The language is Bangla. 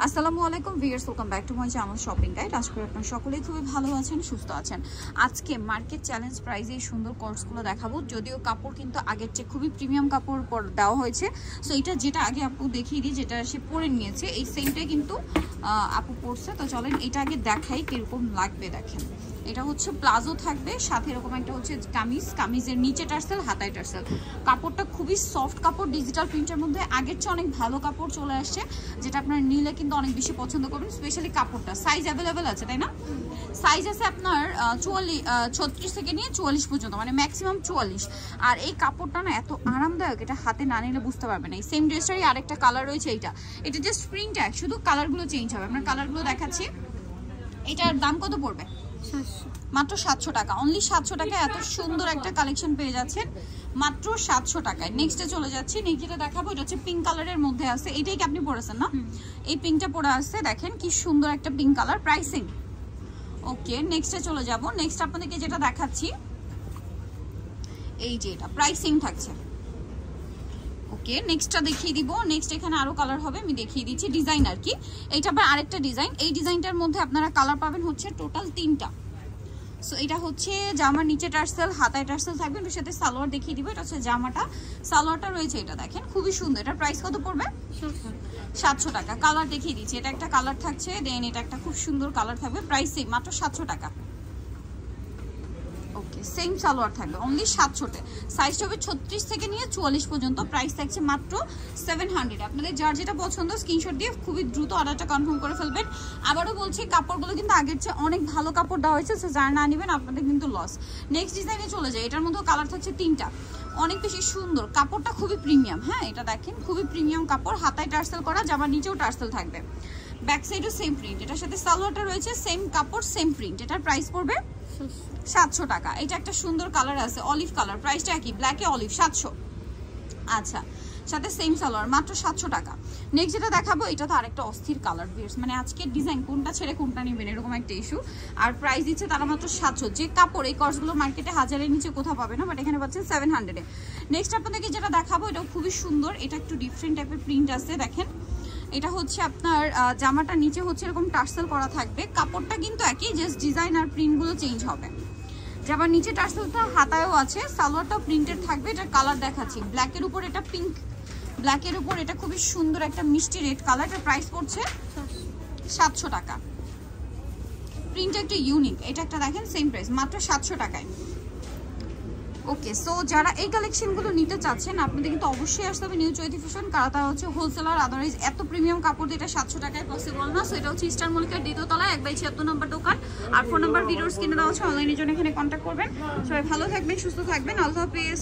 আসসালামু আলাইকুম viewers, welcome back to my channel shopping guide. আশা করি আপনারা সকলেই খুবই ভালো আছেন, সুস্থ আছেন। আজকে মার্কেট চ্যালেঞ্জ প্রাইসে এই সুন্দর কোর্সগুলো দেখাবো। যদিও কাপড় কিন্তু আগের চেয়ে খুবই প্রিমিয়াম কাপড় দেওয়া হয়েছে। সো এটা যেটা আগে আপু দেখিয়ে দিই, যেটা সে পরে নিয়েছে, এই সেমটাই কিন্তু আপু পরছে। তো চলেন এটা আগে দেখাই কিরকম লাগবে। দেখেন, এটা হচ্ছে প্লাজো থাকবে, সাথে এরকম একটা হচ্ছে কামিজের নিচে টার্সেল, হাতায় টার্সেল। কাপড়টা খুবই সফট কাপড়, ডিজিটাল প্রিন্টের মধ্যে আগের চেয়ে অনেক ভালো কাপড় চলে আসছে, যেটা আপনারা নিলে কিন্তু অনেক বেশি পছন্দ করবেন। স্পেশালি কাপড়টা সাইজ অ্যাভেলেবেল আছে, তাই না? সাইজ আছে আপনার 36 থেকে নিয়ে 44 পর্যন্ত, মানে ম্যাক্সিমাম 44। আর এই কাপড়টা না এত আরামদায়ক, এটা হাতে না নিলে বুঝতে পারবেন না। এই সেম ড্রেসটারই আরেকটা কালার রয়েছে, এটা জাস্ট প্রিন্ট এক, শুধু কালারগুলো চেঞ্জ হবে। আমরা কালারগুলো দেখাচ্ছি। এটার দাম কত পড়বে? মাত্র 700 টাকা। অনলি 700 টাকায় এত সুন্দর একটা কালেকশন পেয়ে যাচ্ছেন মাত্র 700 টাকায়। নেক্সটে চলে যাচ্ছি। নেক্সটে দেখাবো, এটা হচ্ছে পিঙ্ক কালারের মধ্যে আছে। এটাই কি আপনি পরেছেন না? এই পিঙ্কটা পরে আসছে, দেখেন কি সুন্দর একটা পিঙ্ক কালার। প্রাইসিং ওকে। নেক্সটে চলে যাব। নেক্সট আপনাদেরকে যেটা দেখাচ্ছি, এই যে এটা প্রাইসিং থাকছে। ওকে, নেক্সটটা দেখিয়ে দিব। নেক্সট এখানে আরো কালার হবে, আমি দেখিয়ে দিচ্ছি। ডিজাইন আর কি, এইটা আবার আরেকটা ডিজাইন। এই ডিজাইনটার মধ্যে আপনারা কালার পাবেন হচ্ছে টোটাল 3টা। সো এটা হচ্ছে জামার নিচে টার্সেল, হাতায় টার্সেল থাকবে, এর সাথে সালোয়ার দেখিয়ে দিব। এটা হচ্ছে জামাটা, সালোয়ারটা রয়েছে, এটা দেখেন খুবই সুন্দর। এটার প্রাইস কত পড়বে? 700 টাকা। কালার দেখিয়ে দিচ্ছি। এটা একটা কালার থাকছে, দেন এটা একটা খুব সুন্দর কালার থাকবে। প্রাইস সেম, মাত্র 700 টাকা। ওকে, সেম সালোয়ার থাকবে, অনলি 700-তে। সাইজটা হবে 36 থেকে নিয়ে 44 পর্যন্ত। প্রাইস থাকছে মাত্র 700। আপনাদের যার যেটা পছন্দ স্ক্রিনশট দিয়ে খুবই দ্রুত অর্ডারটা কনফার্ম করে ফেলবেন। আবারও বলছি, কাপড়গুলো কিন্তু আগের চেয়ে অনেক ভালো কাপড় দেওয়া হয়েছে, সো যারা না নেবেন আপনাদের কিন্তু লস। নেক্সট ডিজাইনে চলে যায়। এটার মধ্যেও কালার থাকছে 3টা, অনেক বেশি সুন্দর। কাপড়টা খুবই প্রিমিয়াম। হ্যাঁ, এটা দেখেন খুবই প্রিমিয়াম কাপড়, হাতায় টার্সেল করা, জামার নিচেও টার্সেল থাকবে, ব্যাক সাইডও সেম প্রিন্ট। এটার সাথে সালোয়ারটা রয়েছে সেম কাপড়, সেম প্রিন্ট। এটার প্রাইস পড়বে 700 টাকা। এটা একটা সুন্দর কালার আছে, অলিভ কালার। প্রাইসটা কি? ব্ল্যাকে অলিভ, 700। আচ্ছা, সাথে সেম সালোয়ার, মাত্র 700 টাকা। নেক্সট যেটা দেখাবো, এটা তো আরেকটা অস্থির কালার। মানে আজকের ডিজাইন কোনটা ছেড়ে কোনটা নেবেন এরকম একটা ইস্যু। আর প্রাইস দিচ্ছে তারা মাত্র 700। যে কাপড়, এই কর্সগুলো মার্কেটে 1000-এর নিচে কোথাও পাবে না, বাট এখানে পাচ্ছেন 700-এ। নেক্সট আপনাদেরকে যেটা দেখাবো, এটাও খুবই সুন্দর। এটা একটু ডিফারেন্ট টাইপের প্রিন্ট আছে, দেখেন। এটা হচ্ছে আপনার জামাটা নিচে হচ্ছে এরকম টার্সেল করা থাকবে। কাপড়টা কিন্তু একই, জাস্ট ডিজাইন আর প্রিন্টগুলো চেঞ্জ হবে। জামার নিচে টার্সেলটা হাতায়ও আছে, সালোয়ারটাও প্রিন্টেড থাকবে। এটার কালার দেখাচ্ছি, ব্ল্যাকের উপর এটা পিঙ্ক, ব্ল্যাকের উপর এটা খুবই সুন্দর একটা মিষ্টি রেড কালার। এটার প্রাইস পড়ছে 700 টাকা। প্রিন্টটা একটু ইউনিক। এটা একটা দেখেন সেম প্রাইস, মাত্র 700 টাকায়। ওকে, সো যারা এই কালেকশনগুলো নিতে চাচ্ছেন আপনাদের কিন্তু অবশ্যই আসতে হবে নিউ চৈতি ফ্যাশন, কারণ তারা হচ্ছে হোলসেলার। আদারওয়াইজ এত প্রিমিয়াম কাপড় দিয়ে এটা 700 টাকায় পসিবল না। সো এটা হচ্ছে ইস্টার মল্লিকার 2য় তলায় 1/76 নম্বর দোকান। আর ফোন নাম্বার ভিডিওস কিনে দেওয়া হচ্ছে, অনলাইনের জন্য এখানে কন্ট্যাক্ট করবেন। সবাই ভালো থাকবেন, সুস্থ থাকবেন, আল্লাহ হাফেজ।